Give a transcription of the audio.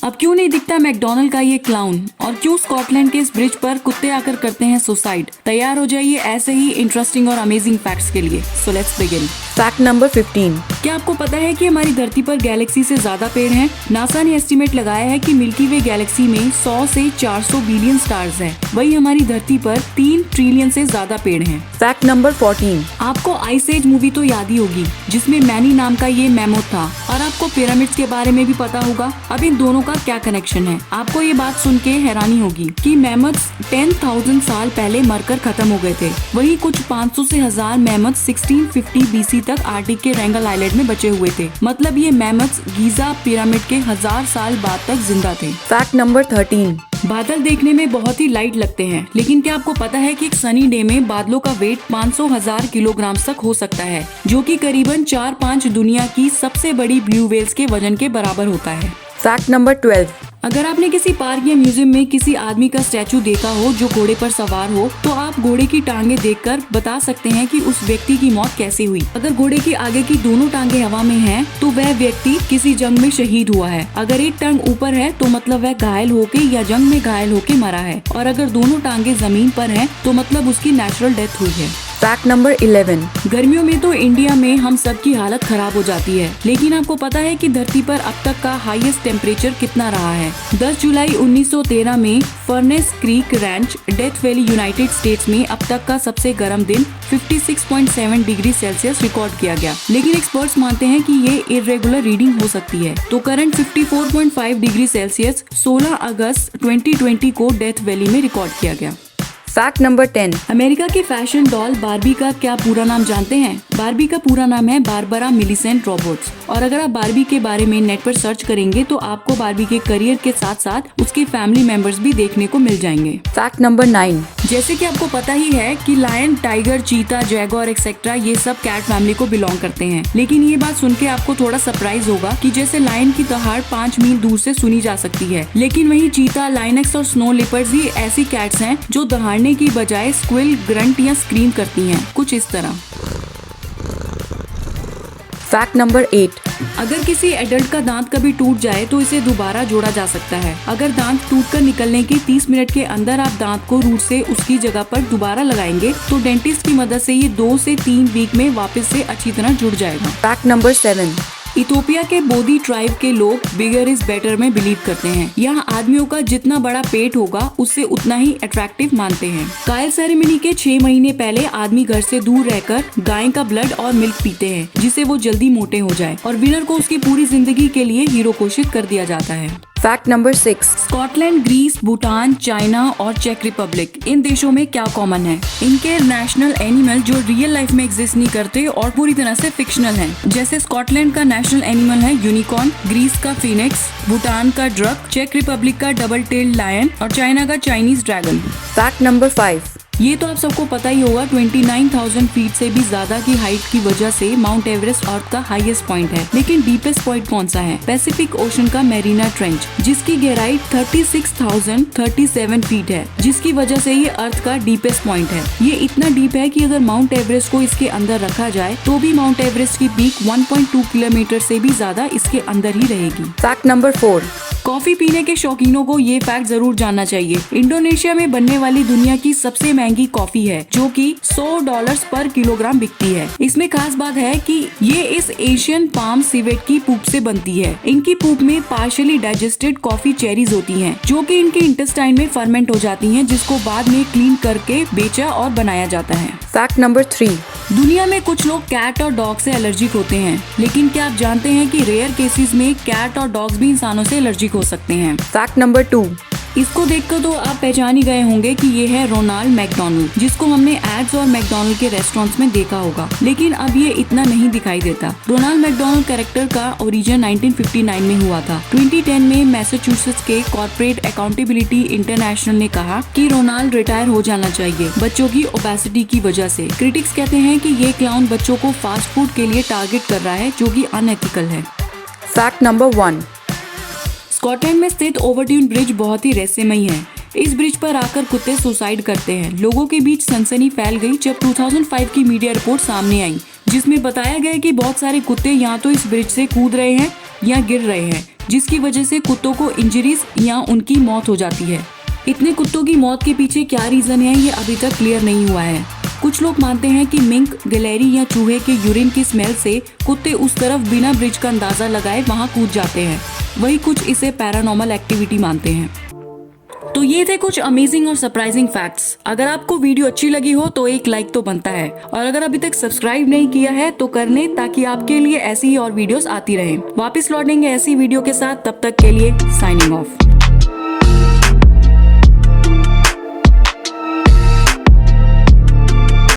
अब क्यों नहीं दिखता मैकडोनल्ड का ये क्लाउन, और क्यों स्कॉटलैंड के इस ब्रिज पर कुत्ते आकर करते हैं सुसाइड। तैयार हो जाइए ऐसे ही इंटरेस्टिंग और अमेजिंग फैक्ट्स के लिए। So let's begin. Fact number 15। क्या आपको पता है कि हमारी धरती पर गैलेक्सी से ज्यादा पेड़ हैं? नासा ने एस्टिमेट लगाया है कि मिल्की वे गैलेक्सी में 100 से 400 बिलियन स्टार्स हैं। वही हमारी धरती पर 3 ट्रिलियन से ज्यादा पेड़ हैं। Fact number 14। आपको आइस एज मूवी तो याद ही होगी, जिसमें मैनी नाम का ये मैमोथ था। और आपको पिरामिड्स के बारे में भी पता होगा। अब इन दोनों का क्या कनेक्शन है? आपको ये बात सुन के हैरानी होगी कि मैमथ्स 10,000 साल पहले मरकर खत्म हो गए थे। वही कुछ 500 से 1000 मैमथ्स 1650 बीसी तक आर्टिक के रेंगल आइलैंड में बचे हुए थे। मतलब ये मैमथ्स गीजा पिरामिड के 1000 साल बाद तक जिंदा थे। Fact number 13। बादल देखने में बहुत ही लाइट लगते हैं, लेकिन क्या आपको पता है कि एक सनी डे में बादलों का वेट 500,000 किलोग्राम तक हो सकता है, जो कि करीबन 4-5 दुनिया की सबसे बड़ी ब्लू व्हेल्स के वजन के बराबर होता है। Fact number 12। अगर आपने किसी पार्क या म्यूजियम में किसी आदमी का स्टैचू देखा हो जो घोड़े पर सवार हो, तो आप घोड़े की टांगे देखकर बता सकते हैं कि उस व्यक्ति की मौत कैसे हुई। अगर घोड़े की आगे की दोनों टांगे हवा में हैं, तो वह व्यक्ति किसी जंग में शहीद हुआ है। अगर एक टांग ऊपर है तो मतलब वह घायल होके या जंग में घायल होके मरा है। और अगर दोनों टांगे जमीन पर हैं, तो मतलब उसकी नेचुरल डेथ हुई है। Fact number 11। गर्मियों में तो इंडिया में हम सब की हालत खराब हो जाती है, लेकिन आपको पता है कि धरती पर अब तक का हाईएस्ट टेम्परेचर कितना रहा है? 10 जुलाई 1913 में furnace creek ranch, death valley, United states में अब तक का सबसे गर्म दिन 56.7 डिग्री सेल्सियस रिकॉर्ड किया गया। लेकिन एक्सपर्ट्स मानते हैं कि ये इरेगुलर रीडिंग हो सकती है। तो करंट 54.5 डिग्री सेल्सियस 16 अगस्त 2020 को डेथ वैली में रिकॉर्ड किया गया। Fact number 10। अमेरिका की फैशन डॉल बार्बी का क्या पूरा नाम जानते हैं? बार्बी का पूरा नाम है बारबरा मिलीसेंट रॉबर्ट्स। और अगर आप बार्बी के बारे में नेट पर सर्च करेंगे तो आपको बार्बी के करियर के साथ साथ उसके फैमिली मेंबर्स भी देखने को मिल जाएंगे। Fact number 9। जैसे कि आपको पता ही है कि लायन, टाइगर, चीता, जैगुआर एक्सेट्रा ये सब कैट फैमिली को बिलोंग करते हैं। लेकिन ये बात सुन के आपको थोड़ा सरप्राइज होगा कि जैसे लायन की दहाड़ 5 मील दूर से सुनी जा सकती है, लेकिन वही चीता, लाइनक्स और स्नो लिपर्ड्स ही ऐसी कैट्स हैं जो दहाड़ने की बजाय स्क्विल, ग्रंट या स्क्रीम करती हैं, कुछ इस तरह। Fact number 8। अगर किसी एडल्ट का दांत कभी टूट जाए तो इसे दोबारा जोड़ा जा सकता है। अगर दांत टूटकर निकलने के 30 मिनट के अंदर आप दांत को रूट से उसकी जगह पर दोबारा लगाएंगे तो डेंटिस्ट की मदद से ये 2 से 3 वीक में वापस से अच्छी तरह जुड़ जाएगा। Fact number 7। इथोपिया के बोधी ट्राइब के लोग बिगर इज बेटर में बिलीव करते हैं। यहाँ आदमियों का जितना बड़ा पेट होगा उससे उतना ही अट्रैक्टिव मानते हैं। कायल सेरेमनी के 6 महीने पहले आदमी घर से दूर रहकर गाय का ब्लड और मिल्क पीते हैं, जिससे वो जल्दी मोटे हो जाए, और विनर को उसकी पूरी जिंदगी के लिए हीरो घोषित कर दिया जाता है। Fact number 6। Scotland, Greece, Bhutan, China और चेक रिपब्लिक, इन देशों में क्या कॉमन है? इनके नेशनल एनिमल जो रियल लाइफ में एग्जिस्ट नहीं करते और पूरी तरह से फिक्शनल हैं। जैसे स्कॉटलैंड का नेशनल एनिमल है यूनिकॉर्न, ग्रीस का फीनिक्स, भूटान का ड्रक, चेक रिपब्लिक का डबल टेल्ड लायन और चाइना का चाइनीज ड्रैगन। Fact number 5। ये तो आप सबको पता ही होगा, 29,000 फीट से भी ज्यादा की हाइट की वजह से माउंट एवरेस्ट अर्थ का हाईएस्ट पॉइंट है। लेकिन डीपेस्ट पॉइंट कौन सा है? पैसिफिक ओशन का मैरीना ट्रेंच, जिसकी गहराई 36,037 फीट है, जिसकी वजह से ये अर्थ का डीपेस्ट पॉइंट है। ये इतना डीप है कि अगर माउंट एवरेस्ट को इसके अंदर रखा जाए तो भी माउंट एवरेस्ट की पीक 1.2 किलोमीटर से भी ज्यादा इसके अंदर ही रहेगी। Fact number 4। कॉफी पीने के शौकीनों को ये फैक्ट जरूर जानना चाहिए। इंडोनेशिया में बनने वाली दुनिया की सबसे महंगी कॉफी है, जो कि $100 पर किलोग्राम बिकती है। इसमें खास बात है कि ये इस एशियन पाम सिवेट की पूप से बनती है। इनकी पूप में पार्शियली डाइजेस्टेड कॉफी चेरीज होती हैं, जो कि इनके इंटेस्टाइन में फर्मेंट हो जाती हैं, जिसको बाद में क्लीन करके बेचा और बनाया जाता है। Fact number 3। दुनिया में कुछ लोग कैट और डॉग से एलर्जिक होते हैं, लेकिन क्या आप जानते हैं कि रेयर केसेस में कैट और डॉग्स भी इंसानों से एलर्जिक हो सकते हैं। Fact number 2। इसको देखकर तो आप पहचान ही गए होंगे कि ये है रोनाल्ड मैकडोनल्ड, जिसको हमने एड्स और मैकडोनल्ड के रेस्टोरेंट्स में देखा होगा, लेकिन अब ये इतना नहीं दिखाई देता। रोनाल्ड मैकडोनल्ड कैरेक्टर का ओरिजिन 1959 में हुआ था। 2010 में मैसाचुसेट्स के कॉर्पोरेट अकाउंटेबिलिटी इंटरनेशनल ने कहा कि रोनाल्ड रिटायर हो जाना चाहिए बच्चों की ओबेसिटी की वजह से। क्रिटिक्स कहते हैं कि ये क्लाउन बच्चों को फास्ट फूड के लिए टारगेट कर रहा है, जो कि अनएथिकल है। Fact number 1। स्कॉटलैंड में स्थित ओवरट्यून ब्रिज बहुत ही रहस्यमयी है। इस ब्रिज पर आकर कुत्ते सुसाइड करते हैं। लोगों के बीच सनसनी फैल गई जब 2005 की मीडिया रिपोर्ट सामने आई, जिसमें बताया गया कि बहुत सारे कुत्ते या तो इस ब्रिज से कूद रहे हैं या गिर रहे हैं, जिसकी वजह से कुत्तों को इंजरीज या उनकी मौत हो जाती है। इतने कुत्तों की मौत के पीछे क्या रीजन है, ये अभी तक क्लियर नहीं हुआ है। कुछ लोग मानते हैं कि मिंक, गिलहरी या चूहे के यूरिन की स्मेल से कुत्ते उस तरफ बिना ब्रिज का अंदाजा लगाए वहां कूद जाते हैं। वही कुछ इसे पैरानॉर्मल एक्टिविटी मानते हैं। तो ये थे कुछ अमेजिंग और सरप्राइजिंग फैक्ट्स। अगर आपको वीडियो अच्छी लगी हो तो एक लाइक तो बनता है, और अगर अभी तक सब्सक्राइब नहीं किया है तो कर लें, ताकि आपके लिए ऐसी ही और वीडियोस आती रहें। वापस लौटेंगे ऐसी वीडियो के साथ, तब तक के लिए साइनिंग ऑफ।